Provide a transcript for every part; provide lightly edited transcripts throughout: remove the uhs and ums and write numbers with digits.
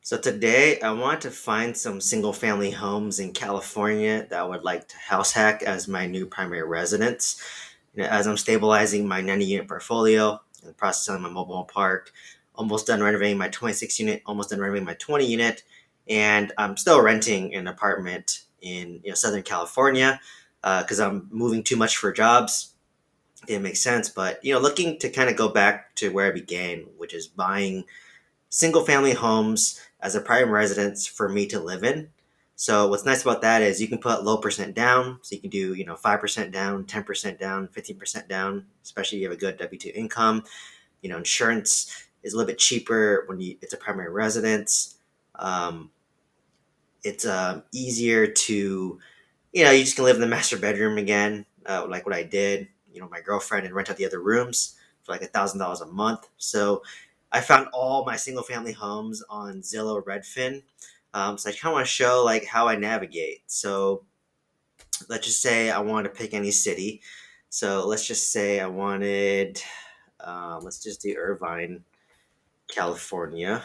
So today I want to find some single family homes in California that I would like to house hack as my new primary residence. As I'm stabilizing my 90 unit portfolio in the process of my mobile home park, almost done renovating my 26 unit, almost done renovating my 20 unit, and I'm still renting an apartment in Southern California because I'm moving too much for jobs. Didn't make sense, but looking to kind of go back to where I began, which is buying single family homes as a prime residence for me to live in. So what's nice about that is you can put low percent down. So you can do, 5% down, 10% down, 15% down, especially if you have a good W-2 income. Insurance is a little bit cheaper when it's a primary residence. Um, it's easier to, you just can live in the master bedroom again, like what I did. My girlfriend and rent out the other rooms for like $1,000 a month. So I found all my single family homes on Zillow, Redfin. So I kind of want to show like how I navigate. So let's just say I wanted to pick any city. So let's just say I wanted, let's just do Irvine, California.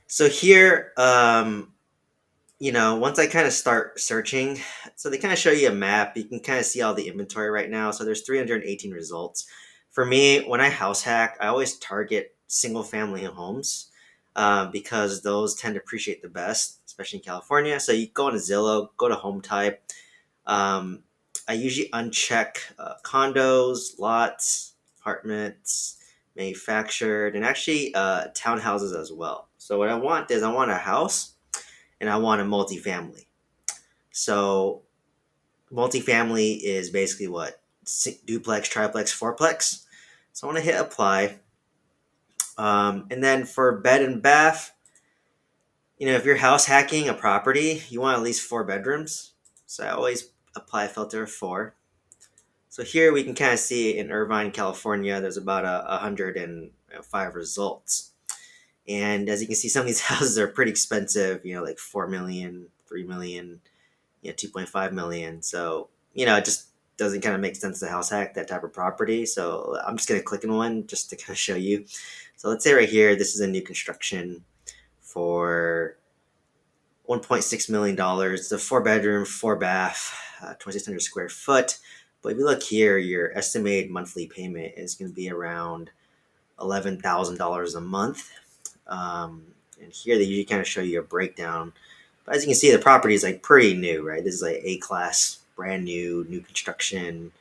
So here, once I kind of start searching, so they kind of show you a map. You can kind of see all the inventory right now. So there's 318 results. For me, when I house hack, I always target single family homes because those tend to appreciate the best, especially in California. So you go to Zillow, go to home type. Um, I usually uncheck condos, lots, apartments, manufactured, and actually townhouses as well. So what I want is I want a house and I want a multifamily. So multifamily is basically what duplex, triplex, fourplex. So I want to hit apply, and then for bed and bath, if you're house hacking a property, you want at least 4 bedrooms. So I always apply a filter of 4. So here we can kind of see in Irvine, California, there's about 105 results. And as you can see, some of these houses are pretty expensive, like 4 million, 3 million, 2.5 million. So, it just doesn't kind of make sense to house hack that type of property. So I'm just going to click on one just to kind of show you. So let's say right here, this is a new construction for $1.6 million. It's a 4 bedroom, 4 bath, 2,600 square foot. But if you look here, your estimated monthly payment is going to be around $11,000 a month. And here they usually kind of show you a breakdown. But as you can see, the property is like pretty new, right? This is like A class, brand new construction,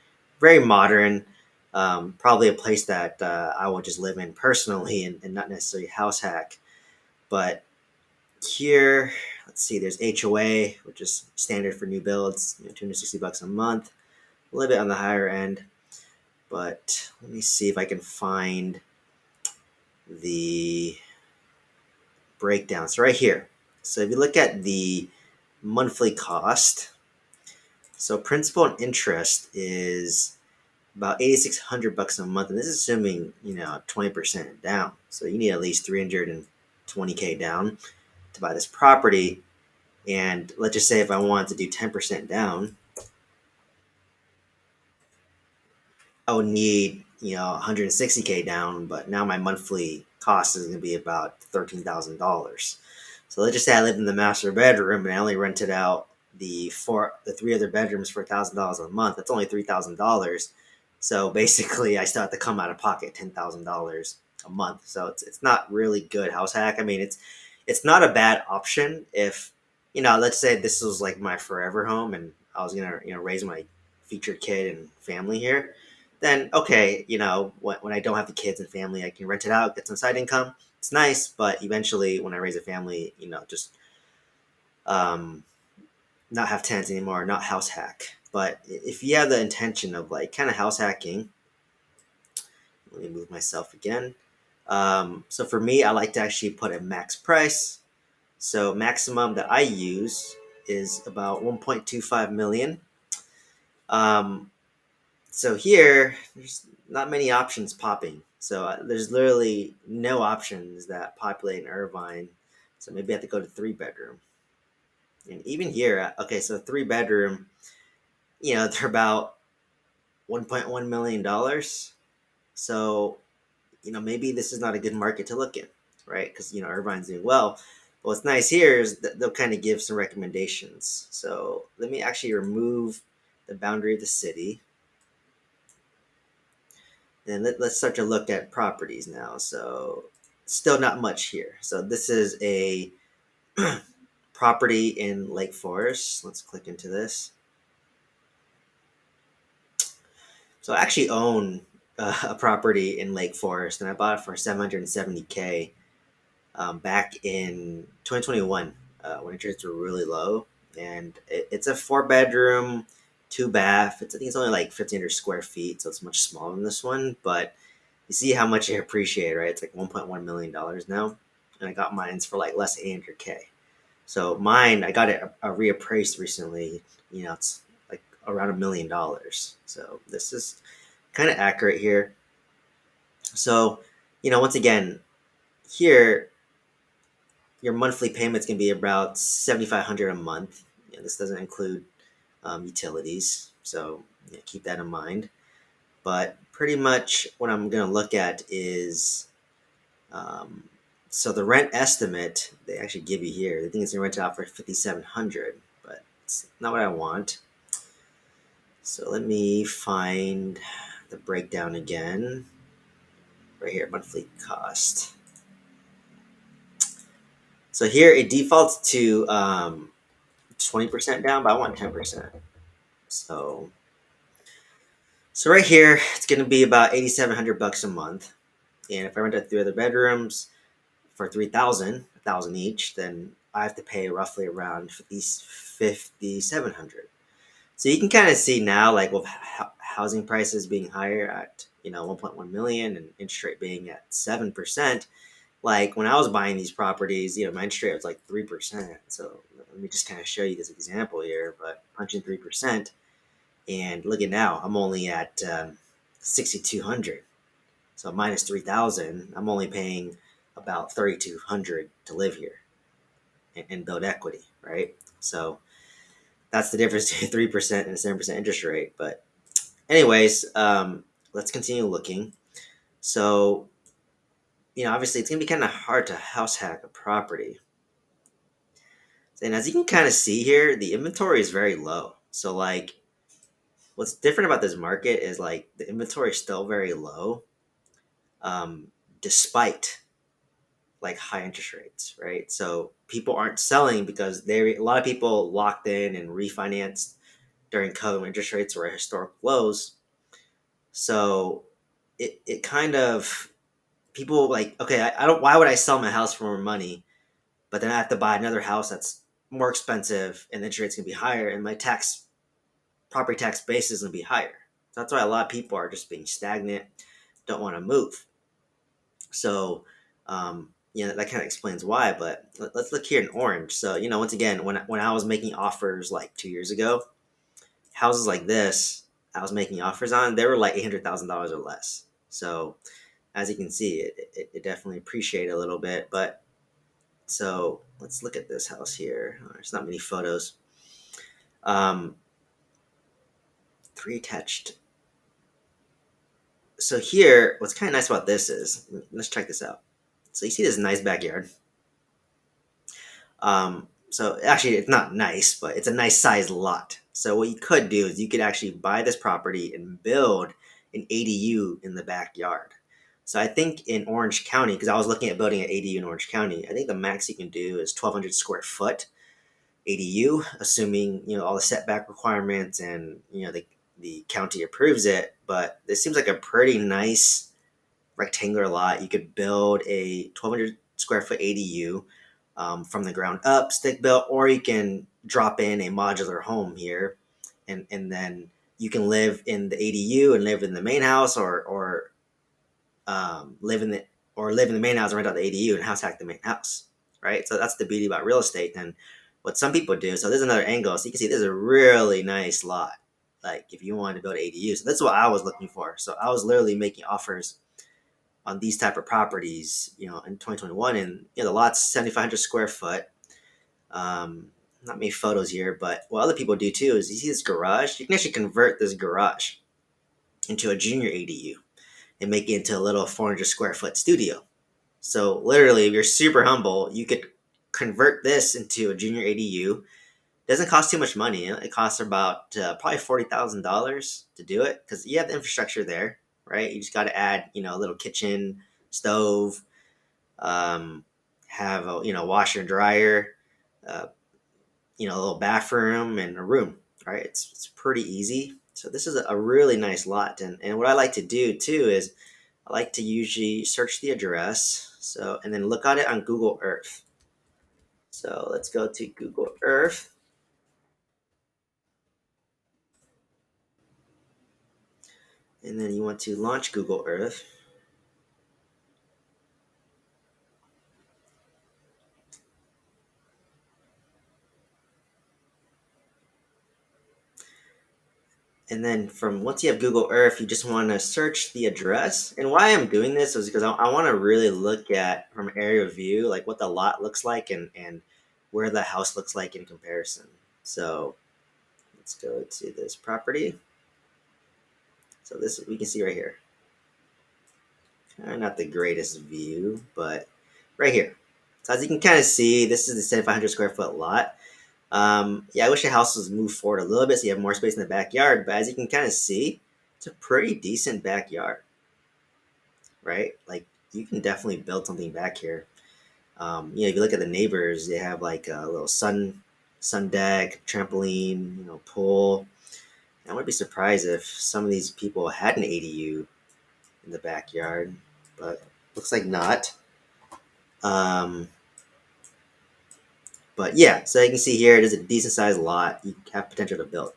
very modern. Probably a place that I would just live in personally and not necessarily house hack. But here, let's see, there's HOA, which is standard for new builds, $260 a month, a little bit on the higher end. But let me see if I can find the breakdown. So right here. So if you look at the monthly cost, so principal and interest is about $8,600 a month, and this is assuming 20% down. So you need at least 320K down to buy this property. And let's just say if I wanted to do 10% down, I would need 160K down, but now my monthly cost is going to be about $13,000. So let's just say I live in the master bedroom and I only rented out the 3 other bedrooms for $1,000 a month. That's only $3,000. So basically, I still have to come out of pocket $10,000 a month. So it's not really good house hack. I mean, it's not a bad option if let's say this was like my forever home and I was gonna raise my future kid and family here. Then okay, when I don't have the kids and family, I can rent it out, get some side income. It's nice, but eventually, when I raise a family, just um, not have tenants anymore, not house hack. But if you have the intention of like kind of house hacking, let me move myself again. So for me, I like to actually put a max price. So maximum that I use is about 1.25 million. Um, so here, there's not many options popping. So there's literally no options that populate in Irvine. So maybe I have to go to 3 bedroom. And even here, okay, so 3 bedroom, they're about $1.1 million. So maybe this is not a good market to look in, right? Because everyone's doing well. But what's nice here is that they'll kind of give some recommendations. So let me actually remove the boundary of the city, and let's start to look at properties now. So still not much here. So this is a property in Lake Forest. Let's click into this. So I actually own a property in Lake Forest, and I bought it for 770K back in 2021 when interest rates were really low. And it's a 4 bedroom, 2 bath. I think it's only like 1,500 square feet, so it's much smaller than this one. But you see how much it appreciated, right? It's like $1.1 million now, and I got mine for like less than 800K. So mine, I got it reappraised recently. It's like around $1 million. So this is kind of accurate here. So, once again, here your monthly payments can be about 7,500 a month. This doesn't include utilities, so keep that in mind. But pretty much what I'm going to look at is um, so the rent estimate they actually give you here. They think it's going to rent it out for 5,700, but it's not what I want. So let me find the breakdown again. Right here, monthly cost. So here it defaults to 20% down, but I want 10%. So right here, it's going to be about 8,700 bucks a month. And if I rent out 3 other bedrooms for 3,000, 1,000 each, then I have to pay roughly around 5,700. So you can kind of see now, like with housing prices being higher at 1.1 million and interest rate being at 7%. Like when I was buying these properties, my interest rate was like 3%. So let me just kind of show you this example here. But punching 3%, and look at now, I'm only at 6,200. So minus 3,000, I'm only paying about 3,200 to live here and build equity, right? So that's the difference between 3% and a 7% interest rate. But anyways, let's continue looking. So obviously it's gonna be kind of hard to house hack a property. And as you can kind of see here, the inventory is very low. So like what's different about this market is like the inventory is still very low, despite like high interest rates, right? So people aren't selling because a lot of people locked in and refinanced during COVID when interest rates were at historic lows. So it kind of people like, okay, I don't, why would I sell my house for more money, but then I have to buy another house that's more expensive and the interest rate's gonna be higher and my property tax base is gonna be higher. So that's why a lot of people are just being stagnant, don't want to move. So, that kind of explains why. But let's look here in orange. So, once again, when I was making offers like 2 years ago, houses like this, I was making offers on, they were like $800,000 or less. So, as you can see, it definitely appreciated a little bit. But so let's look at this house here. There's not many photos. Um, 3 attached. So here, what's kind of nice about this is, let's check this out. So you see this nice backyard. So actually, it's not nice, but it's a nice sized lot. So what you could do is you could actually buy this property and build an ADU in the backyard. So I think in Orange County, because I was looking at building an ADU in Orange County, I think the max you can do is 1,200 square foot ADU, assuming all the setback requirements and the county approves it. But this seems like a pretty nice rectangular lot. You could build a 1,200 square foot ADU from the ground up, stick built, or you can drop in a modular home here, and then you can live in the ADU and live in the main house, or live in the main house and rent out the ADU and house hack the main house, right? So that's the beauty about real estate. And what some people do. So there's another angle. So you can see this is a really nice lot. Like if you wanted to build an ADU, so that's what I was looking for. So I was literally making offers on these type of properties, in 2021, and the lot's 7,500 square foot. Not many photos here, but what other people do too is you see this garage. You can actually convert this garage into a junior ADU, and make it into a little 400 square foot studio. So literally, if you're super humble, you could convert this into a junior ADU. Doesn't cost too much money. It costs about probably $40,000 to do it because you have the infrastructure there, right? You just got to add, a little kitchen, stove, um, have a washer and dryer, uh, a little bathroom and a room, right? It's pretty easy. So this is a really nice lot, and what I like to do too is I like to usually search the address, so and then look at it on Google Earth. So let's go to Google Earth, and then you want to launch Google Earth. And then from once you have Google Earth, you just want to search the address. And why I'm doing this is because I want to really look at from area view, like what the lot looks like and where the house looks like in comparison. So let's go to this property. So this we can see right here. Not the greatest view, but right here. So as you can kind of see, this is the 7,500 square foot lot. Yeah, I wish the house was moved forward a little bit so you have more space in the backyard. But as you can kind of see, it's a pretty decent backyard, right? Like you can definitely build something back here. If you look at the neighbors, they have like a little sun deck, trampoline, pool. I wouldn't be surprised if some of these people had an ADU in the backyard, but looks like not. Um, but yeah, so you can see here it is a decent sized lot. You have potential to build.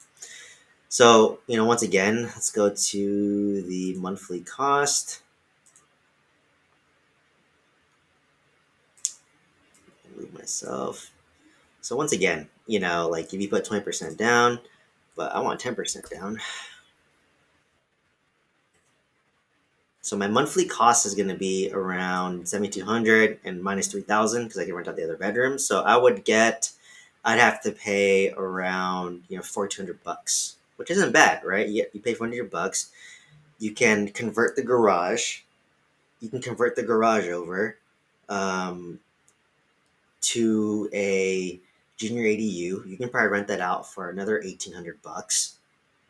So, once again, let's go to the monthly cost. Move myself. So once again, like if you put 20% down, but I want 10% down. So my monthly cost is going to be around 7,200 and minus 3,000 because I can rent out the other bedrooms. So I'd have to pay around 4,200 bucks, which isn't bad, right? You pay 400 bucks. You can convert the garage. You can convert the garage over um, to a junior ADU. You can probably rent that out for another 1,800 bucks,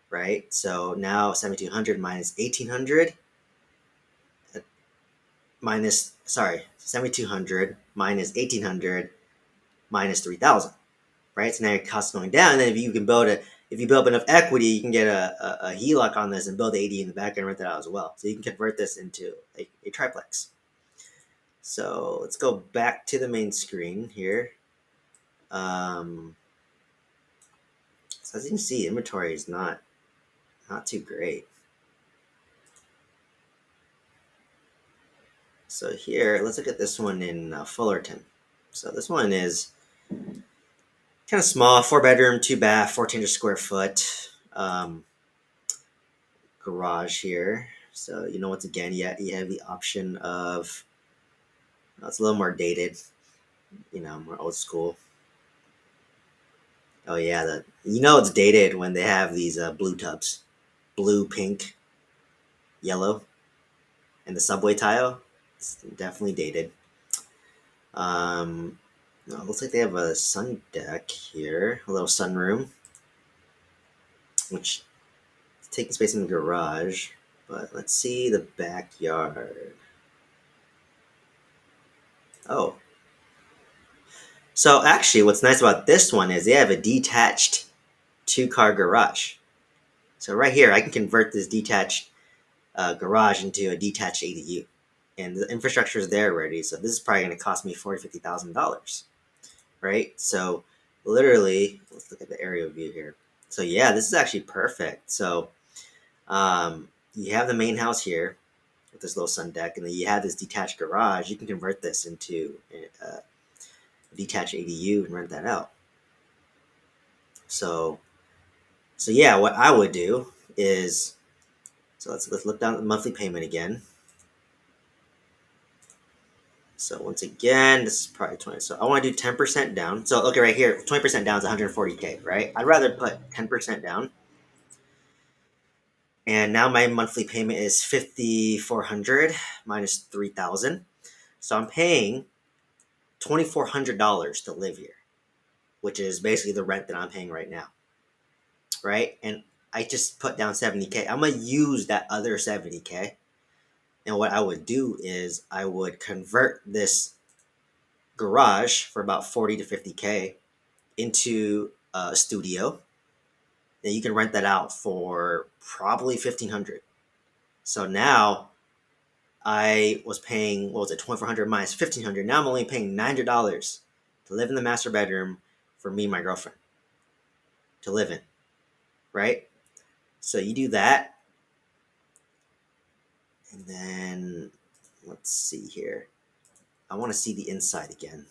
right? So now 7,200 minus 1,800 minus, sorry, 7,200 minus 1,800 minus 3,000, right? So now your cost going down. And then if you build up enough equity, you can get a HELOC on this and build the AD in the back and rent that out as well. So you can convert this into a triplex. So let's go back to the main screen here. So as you can see, inventory is not too great. So here, let's look at this one in Fullerton. So this one is kind of small, 4 bedroom, 2 bath, 1,400 square foot garage here. So once again, you have the option of it's a little more dated, more old school. Oh yeah, it's dated when they have these blue tubs, blue, pink, yellow, and the subway tile. It's definitely dated. No, it looks like they have a sun deck here, a little sunroom, which is taking space in the garage. But let's see the backyard. Oh, so actually, what's nice about this one is they have a detached 2-car garage. So right here, I can convert this detached garage into a detached ADU, and the infrastructure is there already. So this is probably going to cost me $40,000-$50,000, right? So literally, let's look at the aerial view here. So yeah, this is actually perfect. So you have the main house here with this little sun deck, and then you have this detached garage. You can convert this into a detached ADU and rent that out. So yeah, what I would do is let's look down at the monthly payment again. So once again, this is probably 20. So I want to do 10% down. So okay, right here, 20% down is 140K, right? I'd rather put 10% down. And now my monthly payment is 5,400 minus 3,000. So I'm paying $2,400 to live here, which is basically the rent that I'm paying right now, right? And I just put down 70K. I'm gonna use that other 70K. And what I would do is I would convert this garage for about 40 to 50K into a studio. Then you can rent that out for probably 1,500. So now I was paying, what was it, 2,400 minus 1,500. Now I'm only paying $900 to live in the master bedroom for me and my girlfriend to live in, right? So you do that, and then let's see here. I want to see the inside again.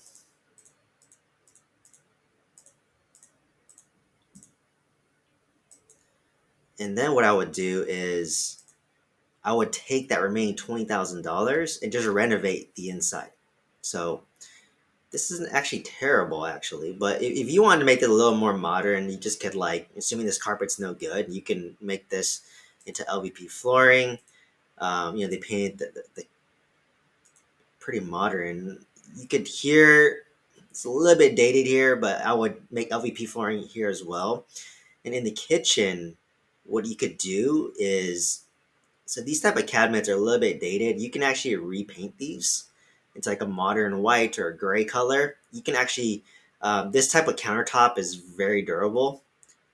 And then what I would do is I would take that remaining $20,000 and just renovate the inside. So this isn't actually terrible, actually. But if you wanted to make it a little more modern, you just could, like, assuming this carpet's no good, you can make this into LVP flooring. They painted the pretty modern. You could hear it's a little bit dated here, but I would make LVP flooring here as well. And in the kitchen, what you could do is, so these type of cabinets are a little bit dated. You can actually repaint these. It's like a modern white or a gray color. You can actually, this type of countertop is very durable.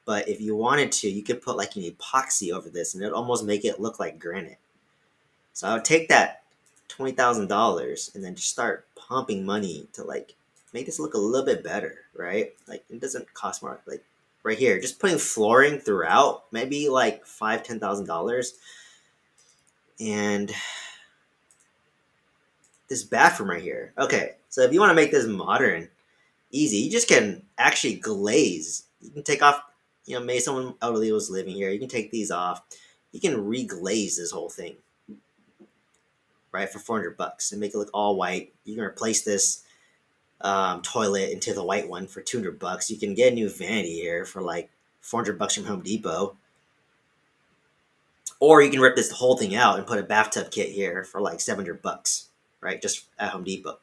But if you wanted to, you could put like an epoxy over this, and it almost make it look like granite. So I would take that $20,000 and then just start pumping money to, like, make this look a little bit better, right? Like, it doesn't cost more. Like right here, just putting flooring throughout, maybe like $5,000-$10,000. And this bathroom right here. Okay, so if you want to make this modern, easy, you just can actually glaze. You can take off, maybe someone elderly was living here. You can take these off. You can reglaze this whole thing, right, for $400 and make it look all white. You can replace this toilet into the white one for $200. You can get a new vanity here for like $400 from Home Depot. Or you can rip this whole thing out and put a bathtub kit here for like $700, right, just at Home Depot.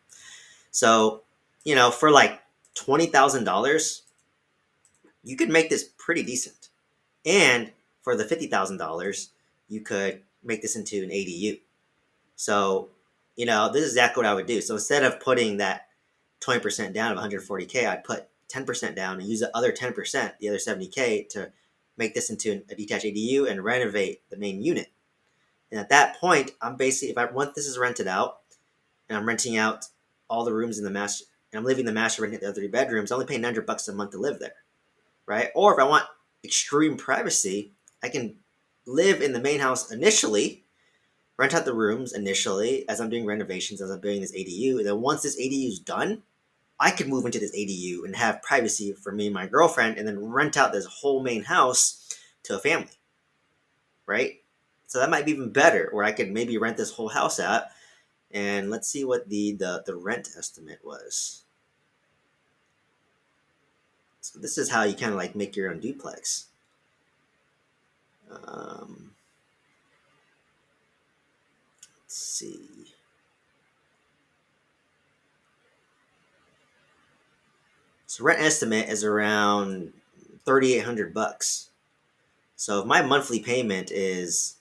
So, for like $20,000, you could make this pretty decent. And for the $50,000, you could make this into an ADU. So, this is exactly what I would do. So instead of putting that 20% down of 140K, I'd put 10% down and use the other 10%, the other 70K, to make this into a detached ADU and renovate the main unit. And at that point, I'm basically, if I want this is rented out, and I'm renting out all the rooms in the master, and I'm living in the master, renting the other 3 bedrooms, I only pay $900 a month to live there, right? Or if I want extreme privacy, I can live in the main house initially, rent out the rooms initially as I'm doing renovations, as I'm building this ADU, and then once this ADU is done, I could move into this ADU and have privacy for me and my girlfriend, and then rent out this whole main house to a family, right? So that might be even better, or I could maybe rent this whole house out. And let's see what the rent estimate was. So this is how you kind of like make your own duplex. Let's see. So rent estimate is around $3,800. So if my monthly payment is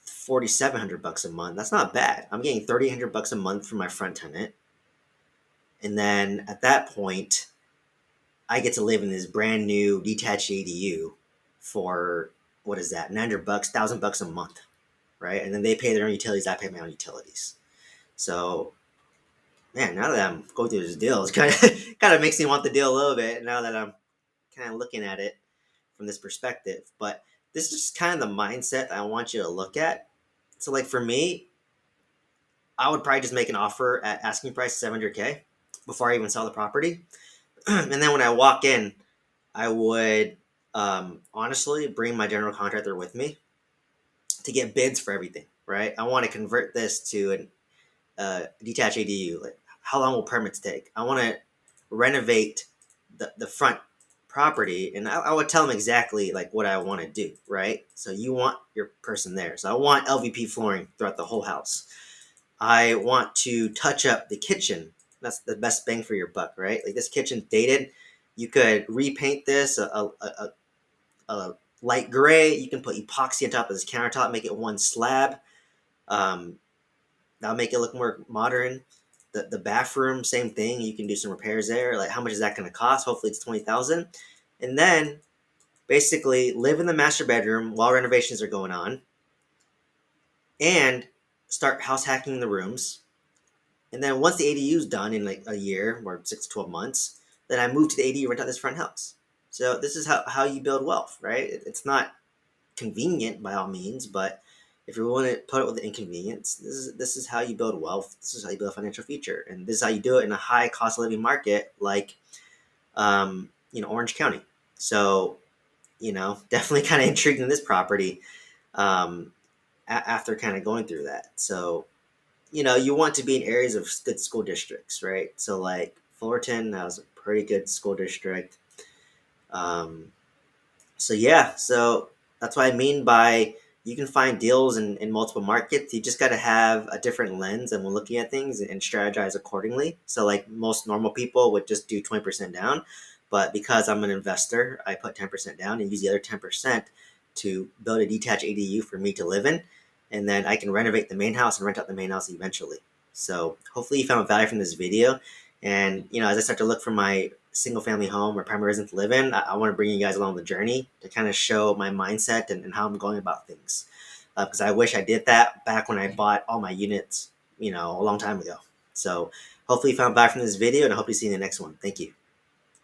$4,700 a month, that's not bad. I'm getting $3,800 a month from my front tenant, and then at that point, I get to live in this brand new detached ADU for, what is that, $900, $1,000 a month, right? And then they pay their own utilities, I pay my own utilities. So, man, now that I'm going through this deal, it's kind of makes me want the deal a little bit. Now that I'm kind of looking at it from this perspective, but this is just kind of the mindset I want you to look at. So, like, for me, I would probably just make an offer at asking price 700K before I even sell the property. And then when I walk in, I would honestly bring my general contractor with me to get bids for everything, right? I want to convert this to a detached ADU. Like, how long will permits take? I want to renovate the front property, and I would tell them exactly like what I want to do, right? So you want your person there. So I want LVP flooring throughout the whole house. I want to touch up the kitchen. That's the best bang for your buck, right? Like this kitchen's dated. You could repaint this a light gray. You can put epoxy on top of this countertop, make it one slab. Um, that'll make it look more modern. The bathroom, same thing. You can do some repairs there. Like how much is that going to cost? Hopefully it's 20,000. And then basically live in the master bedroom while renovations are going on, and start house hacking the rooms. And then once the ADU is done in like a year or 6 to 12 months, then I move to the ADU, rent out this front house. So this is how you build wealth, right? It's not convenient by all means, but if you're willing to put up with the inconvenience, this is how you build wealth. This is how you build a financial future, and this is how you do it in a high cost of living market like Orange County. So definitely kind of intrigued in this property um, after kind of going through that. So you want to be in areas of good school districts, right? So like Fullerton has a pretty good school district. Um, so yeah, so that's what I mean by you can find deals in multiple markets. You just got to have a different lens and when looking at things and strategize accordingly. So like most normal people would just do 20% down, but because I'm an investor, I put 10% down and use the other 10% to build a detached ADU for me to live in, and then I can renovate the main house and rent out the main house eventually. So hopefully you found value from this video, and as I start to look for my single family home or primary residence to live in, I want to bring you guys along the journey to kind of show my mindset and how I'm going about things. Because I wish I did that back when I bought all my units, a long time ago. So hopefully you found value from this video, and I hope to see you in the next one. Thank you.